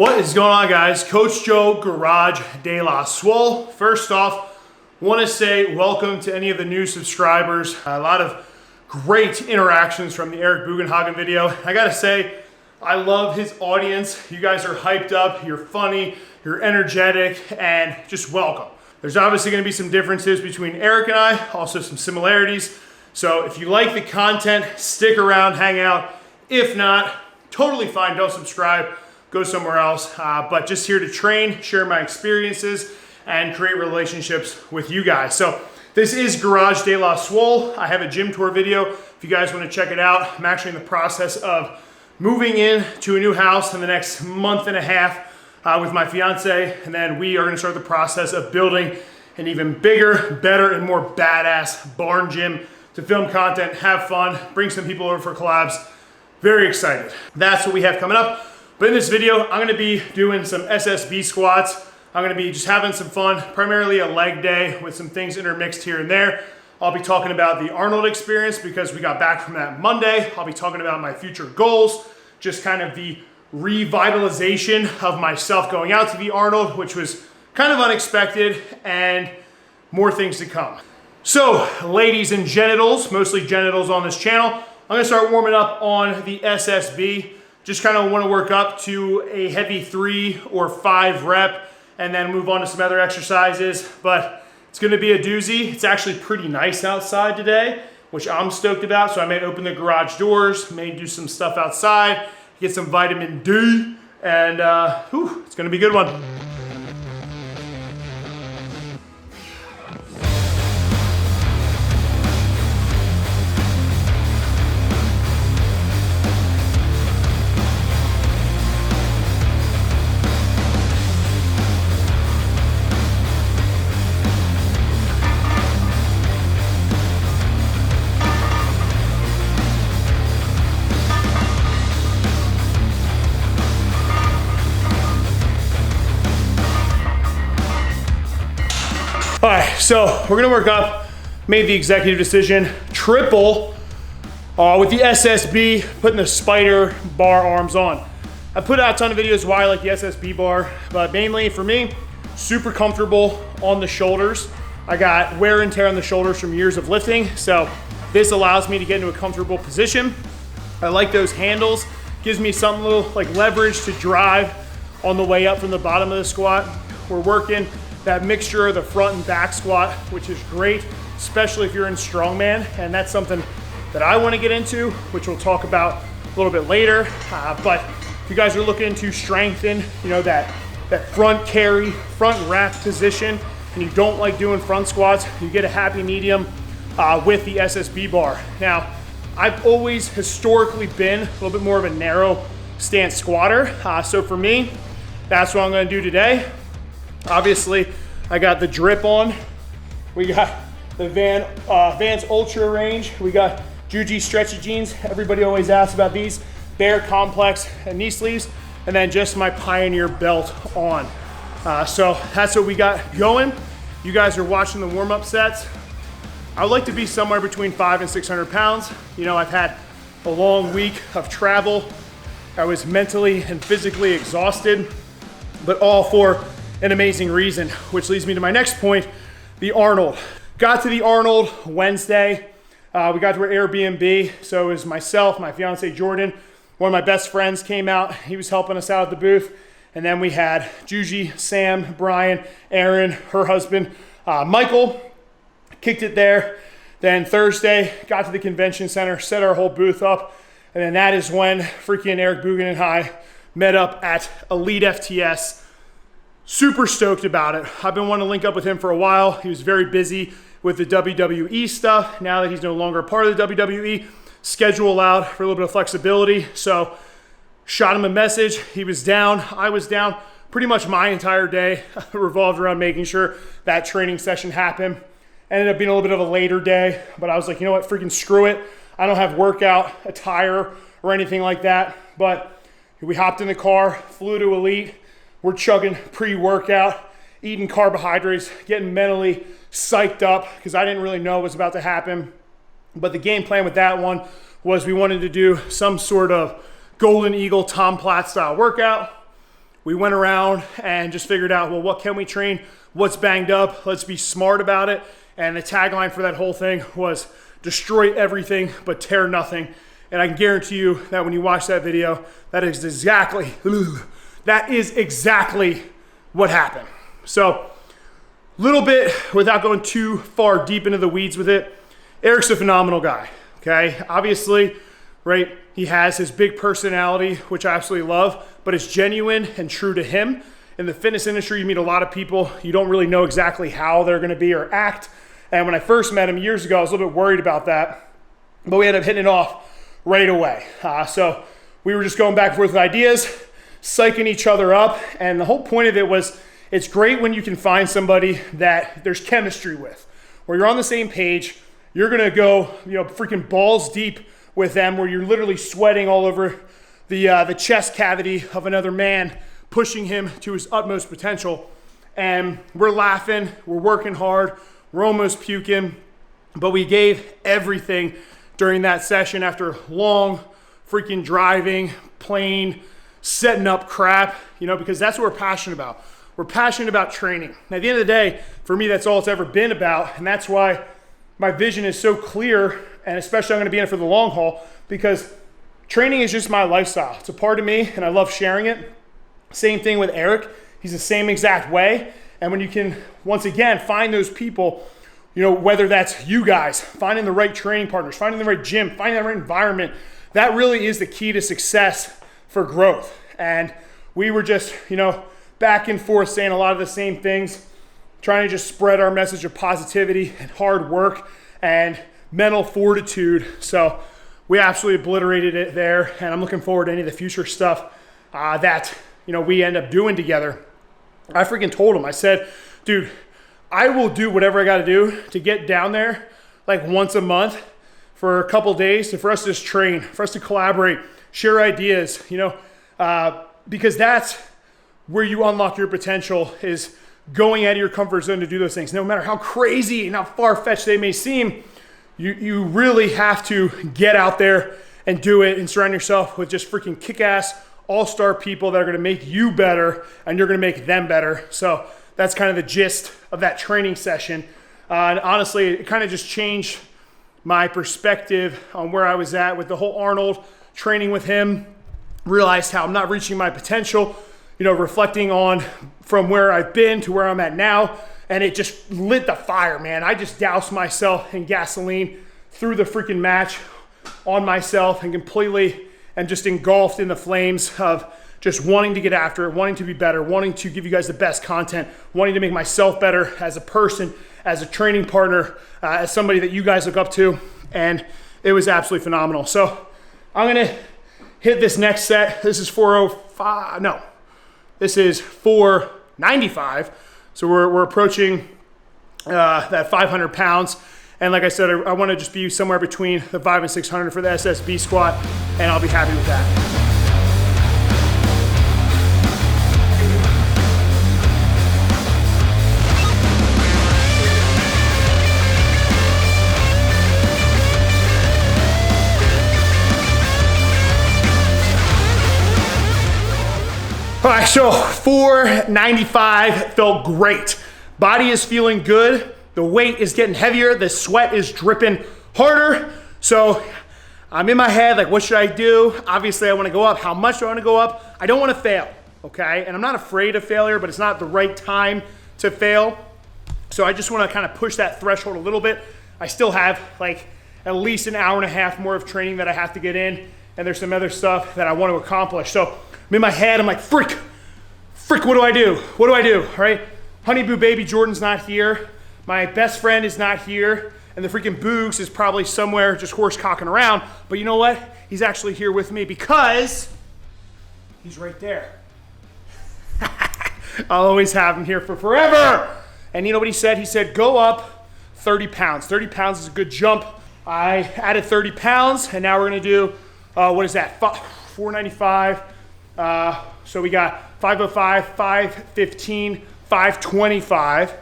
What is going on, guys? Coach Joe, Garage de la Swole. First off, want to say welcome to any of the new subscribers. A lot of great interactions from the Eric Bugenhagen video. I gotta say, I love his audience. You guys are hyped up, you're funny, you're energetic, and just welcome. There's obviously gonna be some differences between Eric and I, also some similarities. So if you like the content, stick around, hang out. If not, totally fine, don't subscribe. Go somewhere else, but just here to train, share my experiences, and create relationships with you guys. So this is Garage de la Swole. I have a gym tour video if you guys want to check it out. I'm actually in the process of moving in to a new house in the next month and a half with my fiance, and then we are going to start the process of building an even bigger, better, and more badass barn gym to film content, have fun, bring some people over for collabs. Very excited. That's what we have coming up. But in this video, I'm gonna be doing some SSB squats. I'm gonna be just having some fun, primarily a leg day with some things intermixed here and there. I'll be talking about the Arnold experience because we got back from that Monday. I'll be talking about my future goals, just kind of the revitalization of myself going out to the Arnold, which was kind of unexpected, and more things to come. So, ladies and genitals, mostly genitals on this channel, I'm gonna start warming up on the SSB. Just kind of want to work up to a heavy 3 or 5 rep and then move on to some other exercises. But it's going to be a doozy. It's actually pretty nice outside today, which I'm stoked about. So I may open the garage doors, may do some stuff outside, get some vitamin D, and it's going to be a good one. All right, so we're gonna work up, made the executive decision, triple with the SSB, putting the spider bar arms on. I put out a ton of videos why I like the SSB bar, but mainly for me, super comfortable on the shoulders. I got wear and tear on the shoulders from years of lifting, so this allows me to get into a comfortable position. I like those handles, gives me some little like leverage to drive on the way up from the bottom of the squat. We're working that mixture of the front and back squat, which is great, especially if you're in strongman, and that's something that I want to get into, which we'll talk about a little bit later. But if you guys are looking to strengthen, that front carry, front rack position, and you don't like doing front squats, you get a happy medium with the SSB bar. Now, I've always historically been a little bit more of a narrow stance squatter, so for me, that's what I'm going to do today. Obviously, I got the drip on. We got the Vans Ultra range. We got Juji stretchy jeans. Everybody always asks about these. Bear Complex and knee sleeves. And then just my Pioneer belt on. So that's what we got going. You guys are watching the warm-up sets. I would like to be somewhere between 500 and 600 pounds. I've had a long week of travel. I was mentally and physically exhausted, but all for an amazing reason, which leads me to my next point, the Arnold. Got to the Arnold Wednesday. We got to our Airbnb. So it was myself, my fiance Jordan, one of my best friends came out. He was helping us out at the booth. And then we had Juji, Sam, Brian, Aaron, her husband, Michael, kicked it there. Then Thursday, got to the convention center, set our whole booth up. And then that is when freaking Eric Bugen and I met up at Elite FTS. Super stoked about it. I've been wanting to link up with him for a while. He was very busy with the WWE stuff. Now that he's no longer a part of the WWE, schedule allowed for a little bit of flexibility. So shot him a message. He was down. I was down. Pretty much my entire day revolved around making sure that training session happened. Ended up being a little bit of a later day, but I was like, you know what, freaking screw it. I don't have workout attire or anything like that. But we hopped in the car, flew to Elite. We're chugging pre-workout, eating carbohydrates, getting mentally psyched up because I didn't really know what was about to happen. But the game plan with that one was we wanted to do some sort of Golden Eagle Tom Platt style workout. we went around and just figured out, well, what can we train? What's banged up? Let's be smart about it. And the tagline for that whole thing was destroy everything but tear nothing. And I can guarantee you that when you watch that video, that is exactly what happened. So, little bit, without going too far deep into the weeds with it, Eric's a phenomenal guy, okay? Obviously, right, he has his big personality, which I absolutely love, but it's genuine and true to him. In the fitness industry, you meet a lot of people, you don't really know exactly how they're gonna be or act. And when I first met him years ago, I was a little bit worried about that, but we ended up hitting it off right away. So we were just going back and forth with ideas, psyching each other up, and the whole point of it was, it's great when you can find somebody that there's chemistry with, where you're on the same page, you're gonna go, freaking balls deep with them, where you're literally sweating all over the chest cavity of another man, pushing him to his utmost potential. And we're laughing, we're working hard, we're almost puking, but we gave everything during that session after long freaking driving, playing, setting up crap, because that's what we're passionate about. We're passionate about training. And at the end of the day, for me, that's all it's ever been about. And that's why my vision is so clear, and especially I'm gonna be in it for the long haul, because training is just my lifestyle. It's a part of me, and I love sharing it. Same thing with Eric. He's the same exact way. And when you can, once again, find those people, whether that's you guys, finding the right training partners, finding the right gym, finding the right environment, that really is the key to success for growth. And we were just, back and forth saying a lot of the same things, trying to just spread our message of positivity and hard work and mental fortitude. So we absolutely obliterated it there, and I'm looking forward to any of the future stuff that we end up doing together. I freaking told him, I said, dude, I will do whatever I got to do to get down there like once a month for a couple days for us to just train, for us to collaborate, share ideas, because that's where you unlock your potential, is going out of your comfort zone to do those things. No matter how crazy and how far-fetched they may seem, you really have to get out there and do it and surround yourself with just freaking kick-ass all-star people that are gonna make you better and you're gonna make them better. So that's kind of the gist of that training session. And honestly, it kind of just changed my perspective on where I was at with the whole Arnold training with him. Realized how I'm not reaching my potential, reflecting on from where I've been to where I'm at now. And it just lit the fire, man. I just doused myself in gasoline through the freaking match on myself and completely am just engulfed in the flames of just wanting to get after it, wanting to be better, wanting to give you guys the best content, wanting to make myself better as a person, as a training partner, as somebody that you guys look up to. And it was absolutely phenomenal. So I'm gonna hit this next set. This is 405, no, this is 495. So we're approaching that 500 pounds. And like I said, I want to just be somewhere between the 500 and 600 for the SSB squat, and I'll be happy with that. All right, so 495 felt great. Body is feeling good. The weight is getting heavier. The sweat is dripping harder. So I'm in my head, like, what should I do? Obviously, I want to go up. How much do I want to go up? I don't want to fail, okay? And I'm not afraid of failure, but it's not the right time to fail. So I just want to kind of push that threshold a little bit. I still have like at least an hour and a half more of training that I have to get in. And there's some other stuff that I want to accomplish. So I'm in my head, I'm like, frick, what do I do? What do I do, all right? Honey Boo Baby Jordan's not here. My best friend is not here. And the freaking Boogs is probably somewhere just horse cocking around. But you know what? He's actually here with me because he's right there. I'll always have him here for forever. And you know what he said? He said, go up 30 pounds. 30 pounds is a good jump. I added 30 pounds, and now we're gonna do, what is that? 495. So we got 505, 515, 525.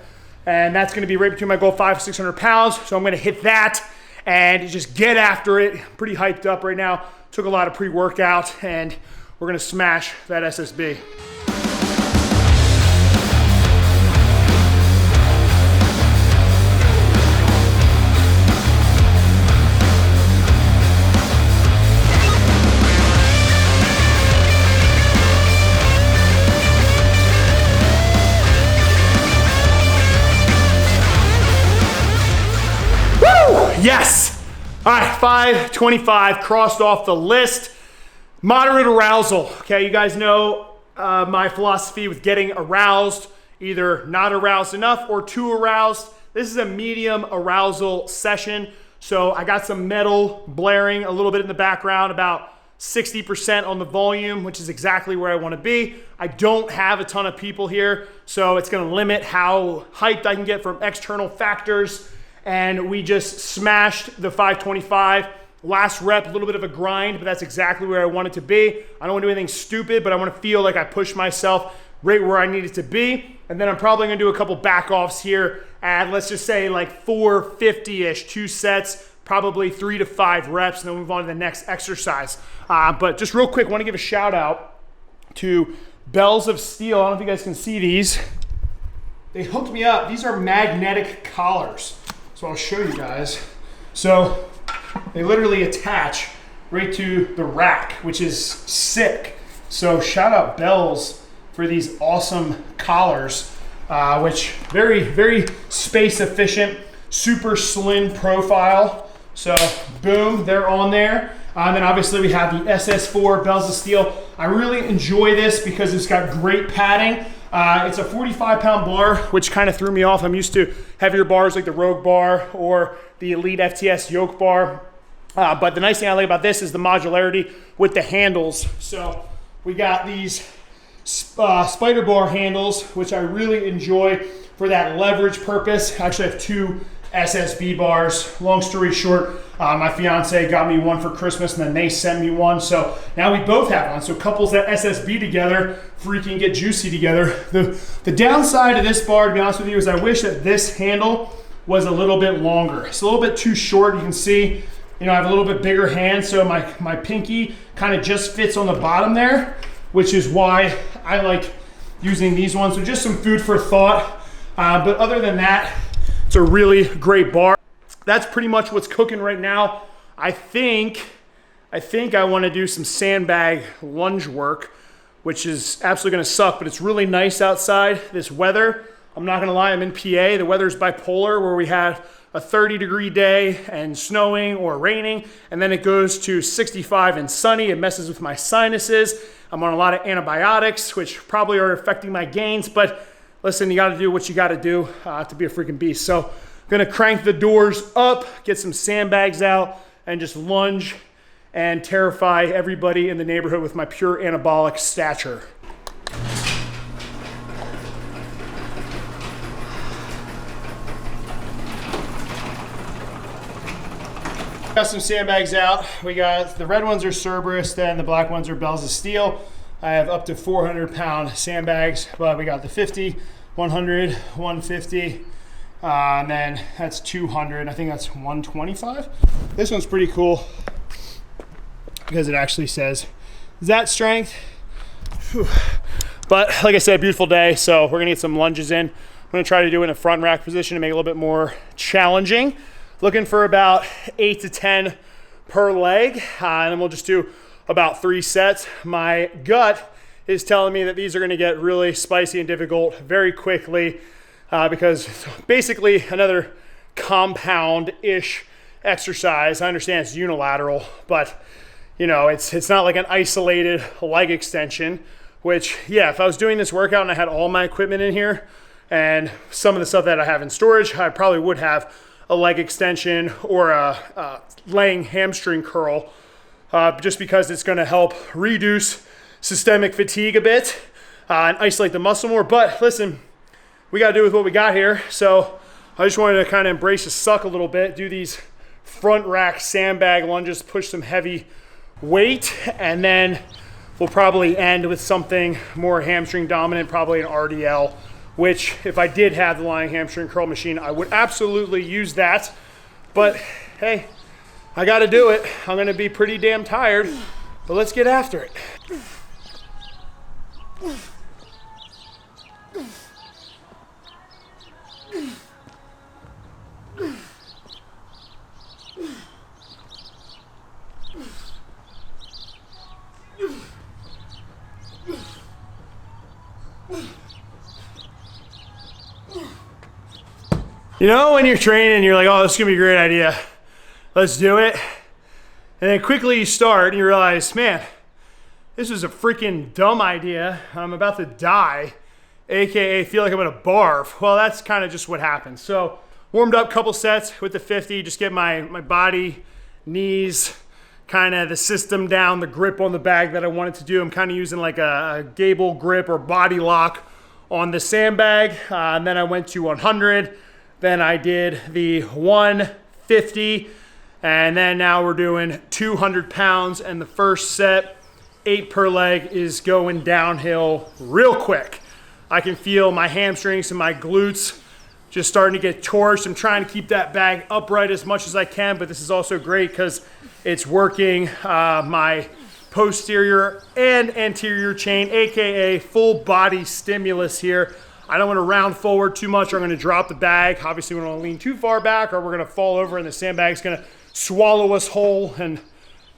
And that's gonna be right between my goal, 500, 600 pounds. So I'm gonna hit that and just get after it. Pretty hyped up right now. Took a lot of pre-workout and we're gonna smash that SSB. Yes. All right, 525 crossed off the list. Moderate arousal. Okay, you guys know my philosophy with getting aroused, either not aroused enough or too aroused. This is a medium arousal session. So I got some metal blaring a little bit in the background, about 60% on the volume, which is exactly where I want to be. I don't have a ton of people here, so it's going to limit how hyped I can get from external factors. And we just smashed the 525. Last rep, a little bit of a grind, but that's exactly where I want it to be. I don't want to do anything stupid, but I want to feel like I pushed myself right where I need it to be. And then I'm probably going to do a couple back offs here at, let's just say, like 450-ish, 2 sets, probably 3 to 5 reps, and then we'll move on to the next exercise. But just real quick, I want to give a shout out to Bells of Steel. I don't know if you guys can see these. They hooked me up. These are magnetic collars. So I'll show you guys. So they literally attach right to the rack, which is sick. So shout out Bells for these awesome collars, which very, very space efficient, super slim profile. So boom, they're on there. And then obviously we have the SS4 Bells of Steel. I really enjoy this because it's got great padding. It's a 45-pound bar, which kind of threw me off. I'm used to heavier bars like the Rogue bar or the Elite FTS yoke bar. But the nice thing I like about this is the modularity with the handles. So we got these spider bar handles, which I really enjoy for that leverage purpose. I actually have 2 SSB bars. Long story short, my fiance got me one for Christmas and then they sent me one. So now we both have one. So couples that SSB together freaking get juicy together. The downside of this bar, to be honest with you, is I wish that this handle was a little bit longer. It's a little bit too short. You can see, I have a little bit bigger hand, so my pinky kind of just fits on the bottom there, which is why I like using these ones. So just some food for thought. But other than that, it's a really great bar. That's pretty much what's cooking right now. I think I want to do some sandbag lunge work, which is absolutely going to suck, but it's really nice outside this weather. I'm not going to lie, I'm in PA. The weather's bipolar, where we have a 30-degree day and snowing or raining, and then it goes to 65 and sunny. It messes with my sinuses. I'm on a lot of antibiotics, which probably are affecting my gains, but listen, you got to do what you got to do to be a freaking beast. So I'm going to crank the doors up, get some sandbags out, and just lunge and terrify everybody in the neighborhood with my pure anabolic stature. Got some sandbags out. We got the red ones are Cerberus, then the black ones are Bells of Steel. I have up to 400-pound sandbags, but we got the 50, 100, 150, and then that's 200. I think that's 125. This one's pretty cool because it actually says Szatstrength. But like I said, beautiful day, so we're gonna get some lunges in. I'm gonna try to do it in a front rack position to make it a little bit more challenging. Looking for about 8 to 10 per leg, and then we'll just do about 3 sets. My gut is telling me that these are going to get really spicy and difficult very quickly because it's basically another compound-ish exercise. I understand it's unilateral, but it's not like an isolated leg extension, which, yeah, if I was doing this workout and I had all my equipment in here and some of the stuff that I have in storage, I probably would have a leg extension or a laying hamstring curl, just because it's going to help reduce systemic fatigue a bit and isolate the muscle more. But listen, we got to do with what we got here. So I just wanted to kind of embrace the suck a little bit, do these front rack sandbag lunges, push some heavy weight, and then we'll probably end with something more hamstring dominant, probably an RDL, which if I did have the lying hamstring curl machine, I would absolutely use that. But hey, I got to do it. I'm going to be pretty damn tired, but let's get after it. When you're training, you're like, oh, this is going to be a great idea. let's do it. And then quickly you start and you realize, man, this is a freaking dumb idea. I'm about to die, AKA feel like I'm gonna barf. Well, that's kind of just what happens. So warmed up a couple sets with the 50, just get my body, knees, kind of the system down, the grip on the bag that I wanted to do. I'm kind of using like a gable grip or body lock on the sandbag. And then I went to 100. Then I did the 150. And then now we're doing 200 pounds. And the first set, 8 per leg, is going downhill real quick. I can feel my hamstrings and my glutes just starting to get torched. I'm trying to keep that bag upright as much as I can, but this is also great because it's working my posterior and anterior chain, AKA full body stimulus here. I don't want to round forward too much or I'm going to drop the bag. Obviously, we don't want to lean too far back or we're going to fall over and the sandbag's going to swallow us whole. And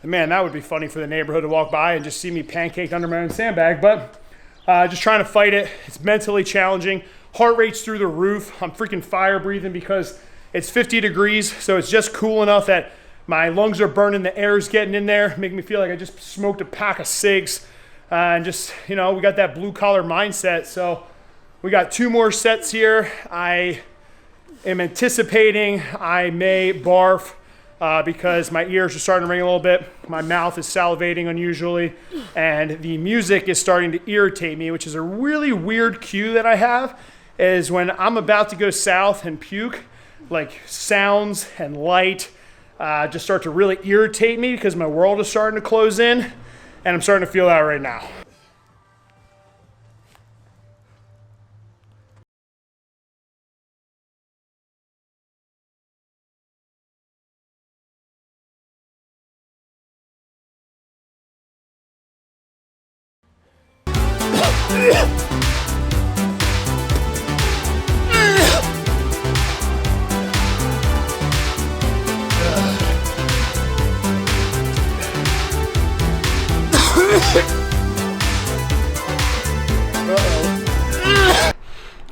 man, that would be funny for the neighborhood to walk by and just see me pancaked under my own sandbag. But just trying to fight it. It's mentally challenging. Heart rate's through the roof. I'm freaking fire breathing because it's 50 degrees. So it's just cool enough that my lungs are burning. The air's getting in there, making me feel like I just smoked a pack of cigs. And just, you know, we got that blue collar mindset. So we got 2 more sets here. I am anticipating I may barf because my ears are starting to ring a little bit. My mouth is salivating unusually. And the music is starting to irritate me, which is a really weird cue that I have. Is when I'm about to go south and puke, like sounds and light just start to really irritate me because my world is starting to close in, and I'm starting to feel that right now.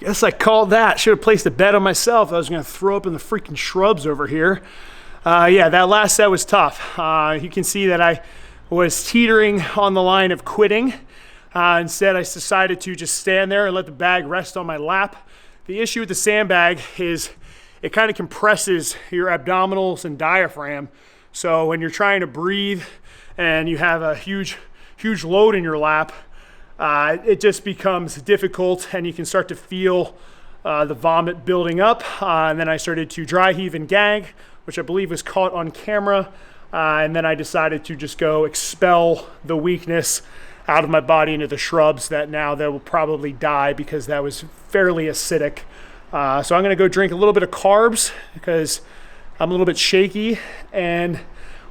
Guess I called that. Should have placed a bet on myself. I was going to throw up in the freaking shrubs over here. Yeah, that last set was tough. You can see that I was teetering on the line of quitting. Instead, I decided to just stand there and let the bag rest on my lap. The issue with the sandbag is it kind of compresses your abdominals and diaphragm. So when you're trying to breathe and you have a huge load in your lap, it just becomes difficult and you can start to feel the vomit building up. And then I started to dry heave and gag, which I believe was caught on camera. And then I decided to just go expel the weakness out of my body into the shrubs that now they will probably die because that was fairly acidic. So I'm gonna go drink a little bit of carbs because I'm a little bit shaky, and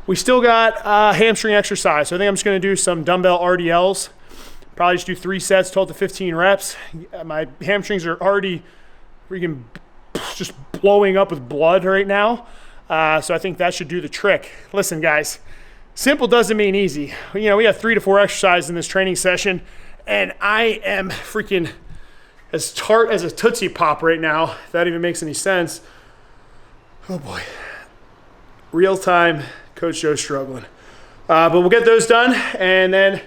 we still got hamstring exercise. So I think I'm just gonna do some dumbbell RDLs. Probably just do 3 sets, 12 to 15 reps. My hamstrings are already freaking just blowing up with blood right now. So I think that should do the trick. Listen, guys, simple doesn't mean easy. You know, we have 3 to 4 exercises in this training session, and I am freaking as tart as a Tootsie Pop right now, if that even makes any sense. Oh boy. Real time, Coach Joe struggling. But we'll get those done, and then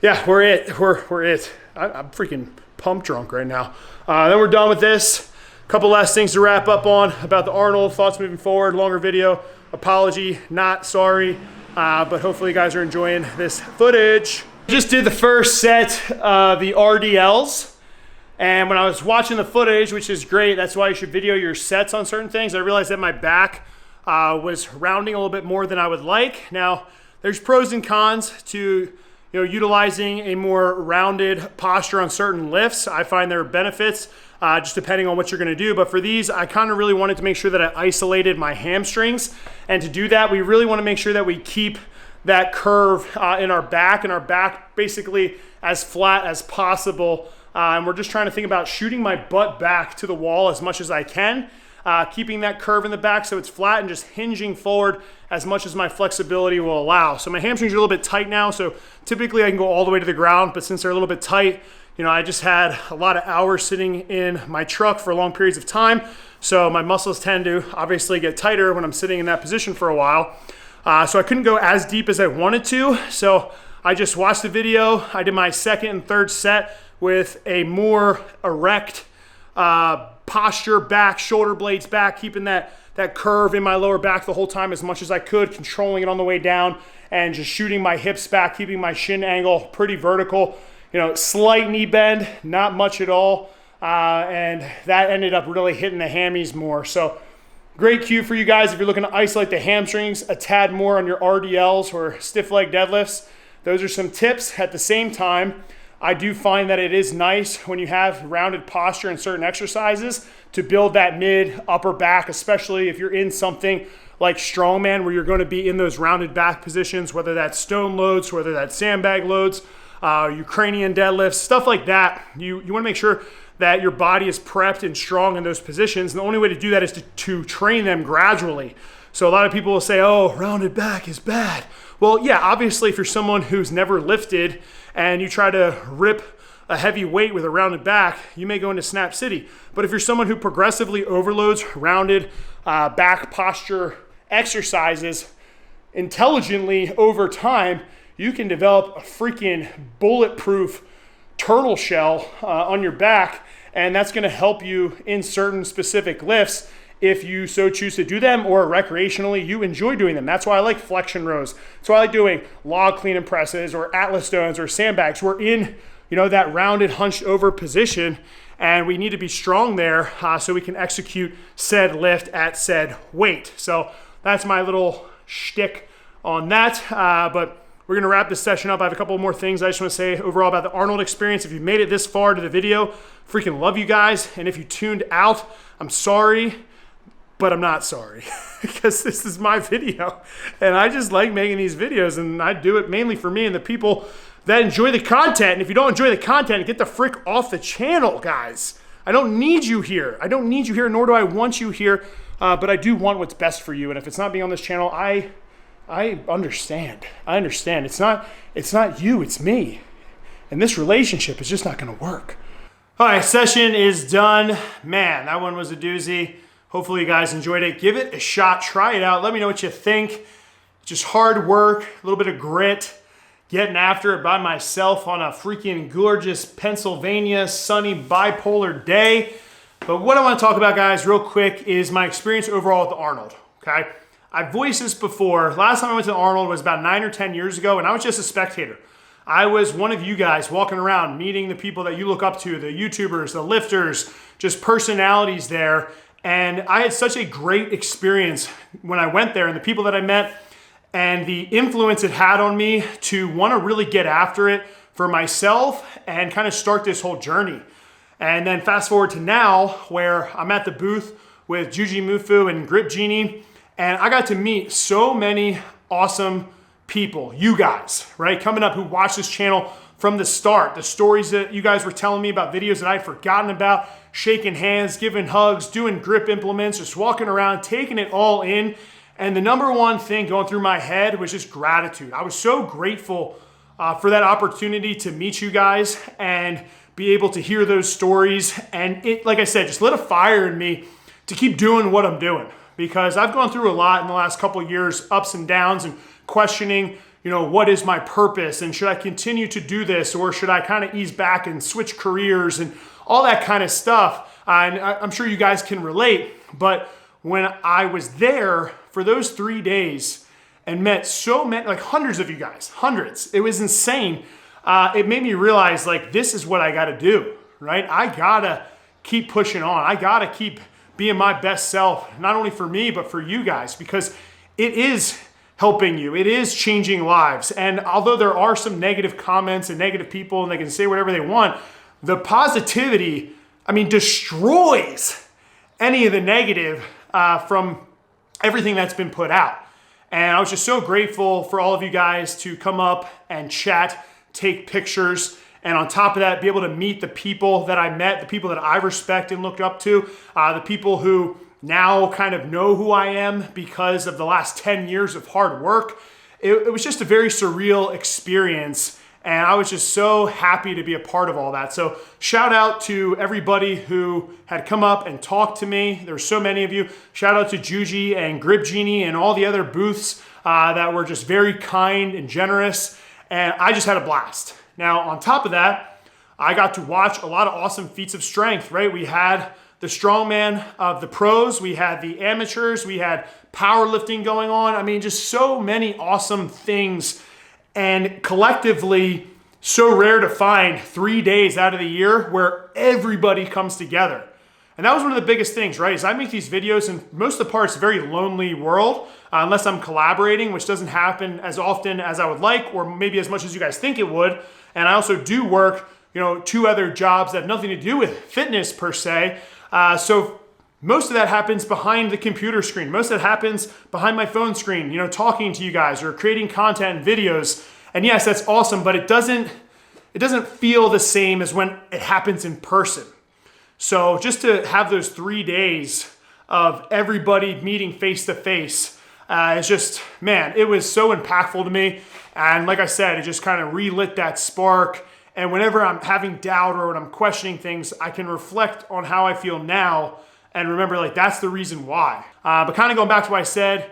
yeah, we're it. We're it. I'm freaking pump drunk right now. Then we're done with this. A couple last things to wrap up on about the Arnold. Thoughts moving forward. Longer video. Apology. Not sorry. But hopefully you guys are enjoying this footage. Just did the first set of the RDLs. And when I was watching the footage, which is great, that's why you should video your sets on certain things, I realized that my back was rounding a little bit more than I would like. Now, there's pros and cons to utilizing a more rounded posture on certain lifts. I find there are benefits just depending on what you're gonna do. But for these, I kind of really wanted to make sure that I isolated my hamstrings. And to do that, we really wanna make sure that we keep that curve in our back basically as flat as possible. And we're just trying to think about shooting my butt back to the wall as much as I can, keeping that curve in the back so it's flat and just hinging forward as much as my flexibility will allow. So my hamstrings are a little bit tight now, so typically I can go all the way to the ground, but since they're a little bit tight, I just had a lot of hours sitting in my truck for long periods of time. So my muscles tend to obviously get tighter when I'm sitting in that position for a while. So I couldn't go as deep as I wanted to. So I just watched the video. I did my second and third set with a more erect posture, back, shoulder blades back, keeping that curve in my lower back the whole time as much as I could, controlling it on the way down, and just shooting my hips back, keeping my shin angle pretty vertical. You know, slight knee bend, not much at all. And that ended up really hitting the hammies more. So great cue for you guys if you're looking to isolate the hamstrings a tad more on your RDLs or stiff leg deadlifts. Those are some tips. At the same time, I do find that it is nice when you have rounded posture in certain exercises to build that mid upper back, especially if you're in something like strongman where you're going to be in those rounded back positions, whether that's stone loads, whether that's sandbag loads, Ukrainian deadlifts, stuff like that. You want to make sure that your body is prepped and strong in those positions. And the only way to do that is to train them gradually. So a lot of people will say, oh, rounded back is bad. Well, yeah, obviously if you're someone who's never lifted and you try to rip a heavy weight with a rounded back, you may go into Snap City. But if you're someone who progressively overloads rounded back posture exercises intelligently over time, you can develop a freaking bulletproof turtle shell on your back, and that's going to help you in certain specific lifts if you so choose to do them, or recreationally you enjoy doing them. That's why I like flexion rows. That's why I like doing log clean and presses or Atlas stones or sandbags. We're in, you know, that rounded hunched over position, and we need to be strong there so we can execute said lift at said weight. So that's my little shtick on that. But we're going to wrap this session up. I have a couple more things I just want to say overall about the Arnold experience. If you made it this far to the video, freaking love you guys. And if you tuned out, I'm sorry, but I'm not sorry because this is my video. And I just like making these videos, and I do it mainly for me and the people that enjoy the content. And if you don't enjoy the content, get the frick off the channel, guys. I don't need you here. I don't need you here, nor do I want you here. But I do want what's best for you. And if it's not being on this channel, I understand. I understand. It's not you, it's me. And this relationship is just not going to work. All right, session is done. Man, that one was a doozy. Hopefully you guys enjoyed it. Give it a shot. Try it out. Let me know what you think. Just hard work, a little bit of grit, getting after it by myself on a freaking gorgeous Pennsylvania sunny bipolar day. But what I want to talk about, guys, real quick is my experience overall with the Arnold, okay? I've voiced this before. Last time I went to Arnold was about 9 or 10 years ago, and I was just a spectator. I was one of you guys walking around, meeting the people that you look up to, the YouTubers, the lifters, just personalities there. And I had such a great experience when I went there, and the people that I met and the influence it had on me to want to really get after it for myself and kind of start this whole journey. And then fast forward to now where I'm at the booth with Juji Mufu and Grip Genie, and I got to meet so many awesome people, you guys, right? Coming up who watch this channel from the start. The stories that you guys were telling me about videos that I'd forgotten about, shaking hands, giving hugs, doing grip implements, just walking around, taking it all in. And the number one thing going through my head was just gratitude. I was so grateful for that opportunity to meet you guys and be able to hear those stories. And it, like I said, just lit a fire in me to keep doing what I'm doing. Because I've gone through a lot in the last couple of years, ups and downs, and questioning, you know, what is my purpose, and should I continue to do this, or should I kind of ease back and switch careers and all that kind of stuff. And I'm sure you guys can relate, but when I was there for those 3 days and met so many, like hundreds of you guys, hundreds, it was insane. It made me realize, like, this is what I got to do, right? I got to keep pushing on. I got to keep being my best self, not only for me, but for you guys, because it is helping you. It is changing lives. And although there are some negative comments and negative people, and they can say whatever they want, the positivity, I mean, destroys any of the negative from everything that's been put out. And I was just so grateful for all of you guys to come up and chat, take pictures, and on top of that, be able to meet the people that I met, the people that I respect and looked up to, the people who now kind of know who I am because of the last 10 years of hard work. It was just a very surreal experience. And I was just so happy to be a part of all that. So shout out to everybody who had come up and talked to me. There were so many of you. Shout out to Juji and Grip Genie and all the other booths that were just very kind and generous. And I just had a blast. Now, on top of that, I got to watch a lot of awesome feats of strength, right? We had the strongman of the pros. We had the amateurs. We had powerlifting going on. I mean, just so many awesome things. And collectively, so rare to find 3 days out of the year where everybody comes together. And that was one of the biggest things, right? Is I make these videos, and most of the part, it's a very lonely world, unless I'm collaborating, which doesn't happen as often as I would like, or maybe as much as you guys think it would. And I also do work, 2 other jobs that have nothing to do with fitness per se. So most of that happens behind the computer screen. Most of that happens behind my phone screen, talking to you guys or creating content and videos. And yes, that's awesome, but it doesn't feel the same as when it happens in person. So just to have those 3 days of everybody meeting face to face is just, man, it was so impactful to me. And like I said, it just kind of relit that spark. And whenever I'm having doubt or when I'm questioning things, I can reflect on how I feel now and remember, like, that's the reason why. But kind of going back to what I said,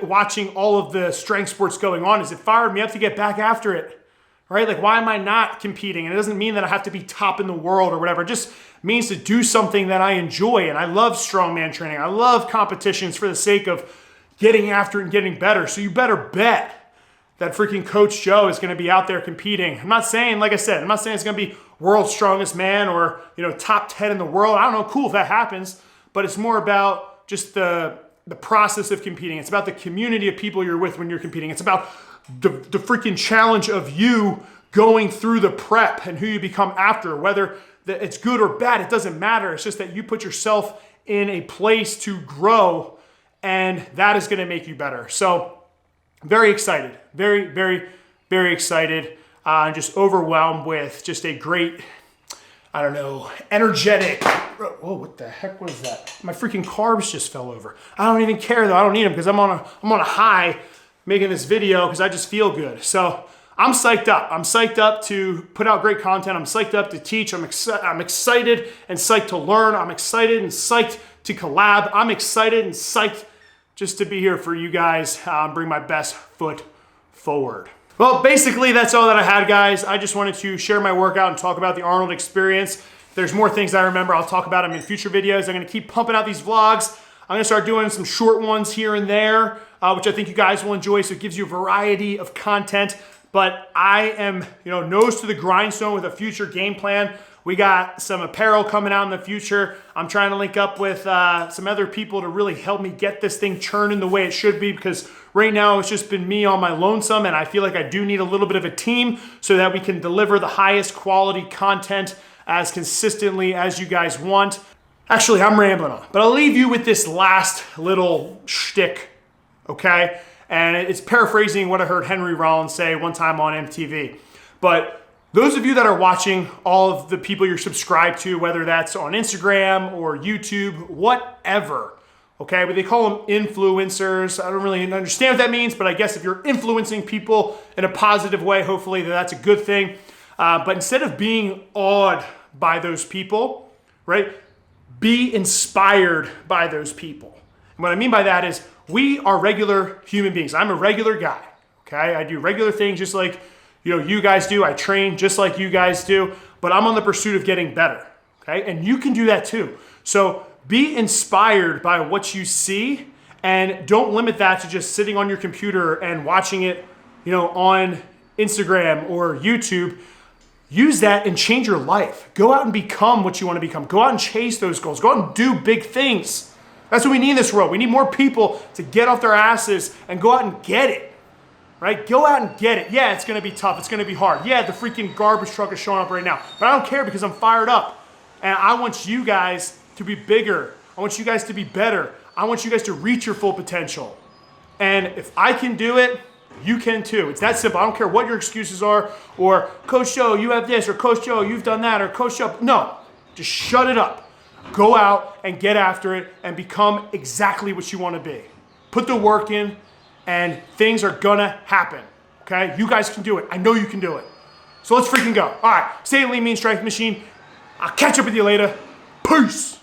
watching all of the strength sports going on, is it fired me up to get back after it, right? Like, why am I not competing? And it doesn't mean that I have to be top in the world or whatever. It just means to do something that I enjoy. And I love strongman training. I love competitions for the sake of getting after it and getting better. So you better bet that freaking Coach Joe is going to be out there competing. I'm not saying, like I said, I'm not saying it's going to be world's strongest man or, top 10 in the world. I don't know, cool if that happens, but it's more about just the process of competing. It's about the community of people you're with when you're competing. It's about the freaking challenge of you going through the prep and who you become after, whether it's good or bad, it doesn't matter. It's just that you put yourself in a place to grow, and that is going to make you better. So very excited, very, very, very excited. I'm just overwhelmed with just a great, energetic. Whoa, what the heck was that? My freaking carbs just fell over. I don't even care though. I don't need them because I'm on a high making this video because I just feel good. So I'm psyched up. I'm psyched up to put out great content. I'm psyched up to teach. I'm excited and psyched to learn. I'm excited and psyched to collab. I'm excited and psyched just to be here for you guys, bring my best foot forward. Well, basically that's all that I had, guys. I just wanted to share my workout and talk about the Arnold experience. If there's more things I remember, I'll talk about them in future videos. I'm gonna keep pumping out these vlogs. I'm gonna start doing some short ones here and there, which I think you guys will enjoy, so it gives you a variety of content. But I am, nose to the grindstone with a future game plan. We got some apparel coming out in the future. I'm trying to link up with some other people to really help me get this thing churning the way it should be, because right now it's just been me on my lonesome, and I feel like I do need a little bit of a team so that we can deliver the highest quality content as consistently as you guys want. Actually, I'm rambling on, but I'll leave you with this last little shtick, okay? And it's paraphrasing what I heard Henry Rollins say one time on MTV. But those of you that are watching, all of the people you're subscribed to, whether that's on Instagram or YouTube, whatever, okay? But they call them influencers. I don't really understand what that means, but I guess if you're influencing people in a positive way, hopefully that's a good thing. But instead of being awed by those people, right, be inspired by those people. And what I mean by that is we are regular human beings. I'm a regular guy, okay? I do regular things just like you guys do. I train just like you guys do, but I'm on the pursuit of getting better, okay? And you can do that too. So be inspired by what you see, and don't limit that to just sitting on your computer and watching it, on Instagram or YouTube. Use that and change your life. Go out and become what you want to become. Go out and chase those goals. Go out and do big things. That's what we need in this world. We need more people to get off their asses and go out and get it. Right? Go out and get it. Yeah, it's going to be tough. It's going to be hard. Yeah, the freaking garbage truck is showing up right now. But I don't care because I'm fired up. And I want you guys to be bigger. I want you guys to be better. I want you guys to reach your full potential. And if I can do it, you can too. It's that simple. I don't care what your excuses are, or Coach Joe, you have this, or Coach Joe, you've done that, or Coach Joe. No, just shut it up. Go out and get after it and become exactly what you want to be. Put the work in, and things are gonna happen, okay? You guys can do it. I know you can do it. So let's freaking go. All right, stay lean, mean strength machine. I'll catch up with you later. Peace.